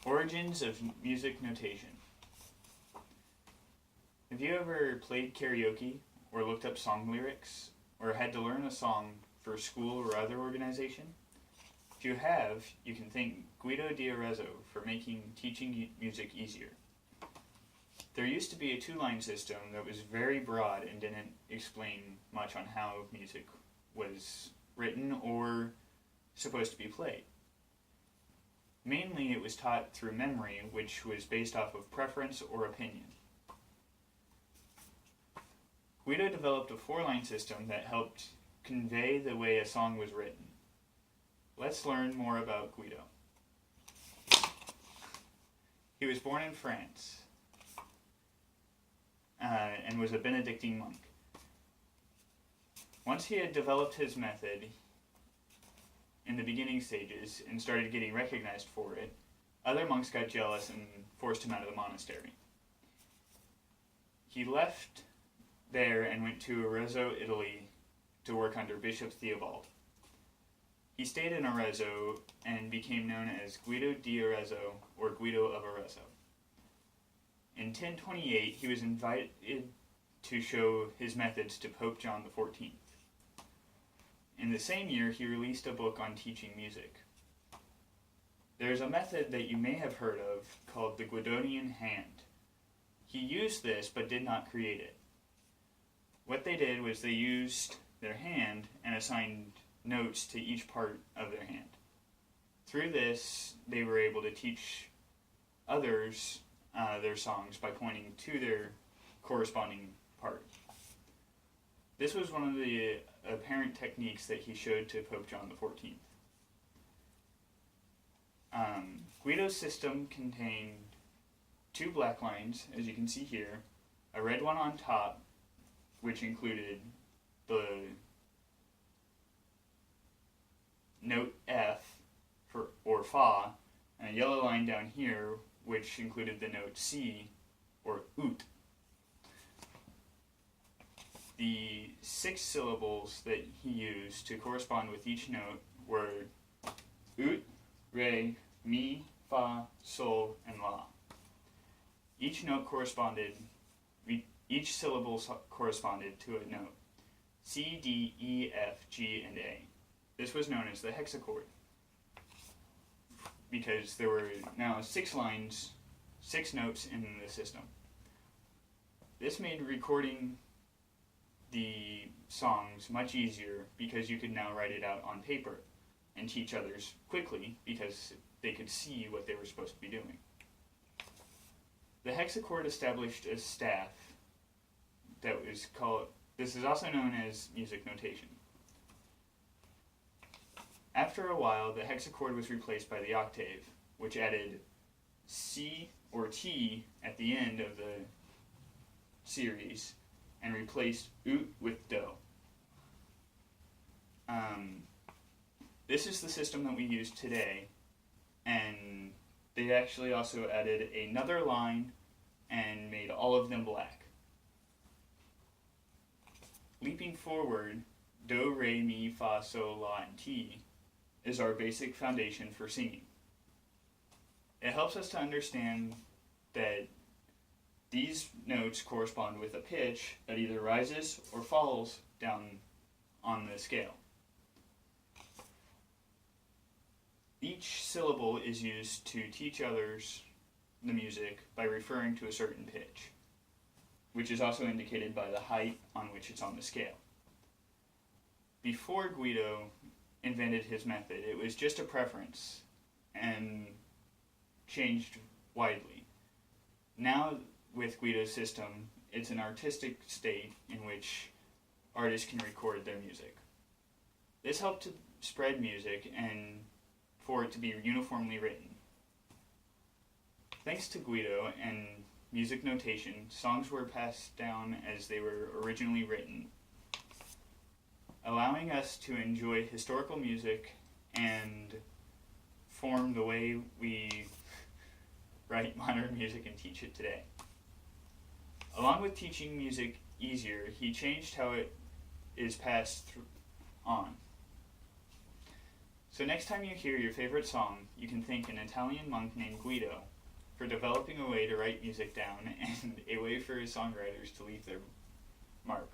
Origins of music notation. Have you ever played karaoke or looked up song lyrics or had to learn a song for school or other organization? If you have, you can thank Guido De Arezzo for making teaching music easier. There used to be a two-line system that was very broad and didn't explain much on how music was written or supposed to be played. Mainly it was taught through memory, which was based off of preference or opinion. Guido developed a four-line system that helped convey the way a song was written. Let's learn more about Guido. He was born in France and was a Benedictine monk. Once he had developed his method in the beginning stages and started getting recognized for it, other monks got jealous and forced him out of the monastery. He left there and went to Arezzo, Italy to work under Bishop Theobald. He stayed in Arezzo and became known as Guido di Arezzo, or Guido of Arezzo. In 1028, he was invited to show his methods to Pope John XIV. In the same year, he released a book on teaching music. There's a method that you may have heard of called the Guidonian hand. He used this but did not create it. What they did was they used their hand and assigned notes to each part of their hand. Through this, they were able to teach others their songs by pointing to their corresponding part. This was one of the apparent techniques that he showed to Pope John XIV. Guido's system contained two black lines, as you can see here, a red one on top, which included the note F or Fa, and a yellow line down here, which included the note C or Ut. The 6 syllables that he used to correspond with each note were Ut, Re, Mi, Fa, Sol, and La. Each syllable corresponded to a note: C, D, E, F, G, and A. This was known as the hexachord, because there were now 6 lines, 6 notes in the system. This made recording the songs much easier because you could now write it out on paper and teach others quickly because they could see what they were supposed to be doing. The hexachord established a staff that was called, this is also known as music notation. After a while, the hexachord was replaced by the octave, which added C or T at the end of the series and replaced Ut with Do. This is the system that we use today, and they actually also added another line and made all of them black. Leaping forward, Do, Re, Mi, Fa, Sol, La, and Ti is our basic foundation for singing. It helps us to understand that these notes correspond with a pitch that either rises or falls down on the scale. Each syllable is used to teach others the music by referring to a certain pitch, which is also indicated by the height on which it's on the scale. Before Guido invented his method, it was just a preference and changed widely. Now, with Guido's system, it's an artistic state in which artists can record their music. This helped to spread music and for it to be uniformly written. Thanks to Guido and music notation, songs were passed down as they were originally written, allowing us to enjoy historical music and form the way we write modern music and teach it today. Along with teaching music easier, he changed how it is passed on. So next time you hear your favorite song, you can thank an Italian monk named Guido for developing a way to write music down and a way for his songwriters to leave their mark.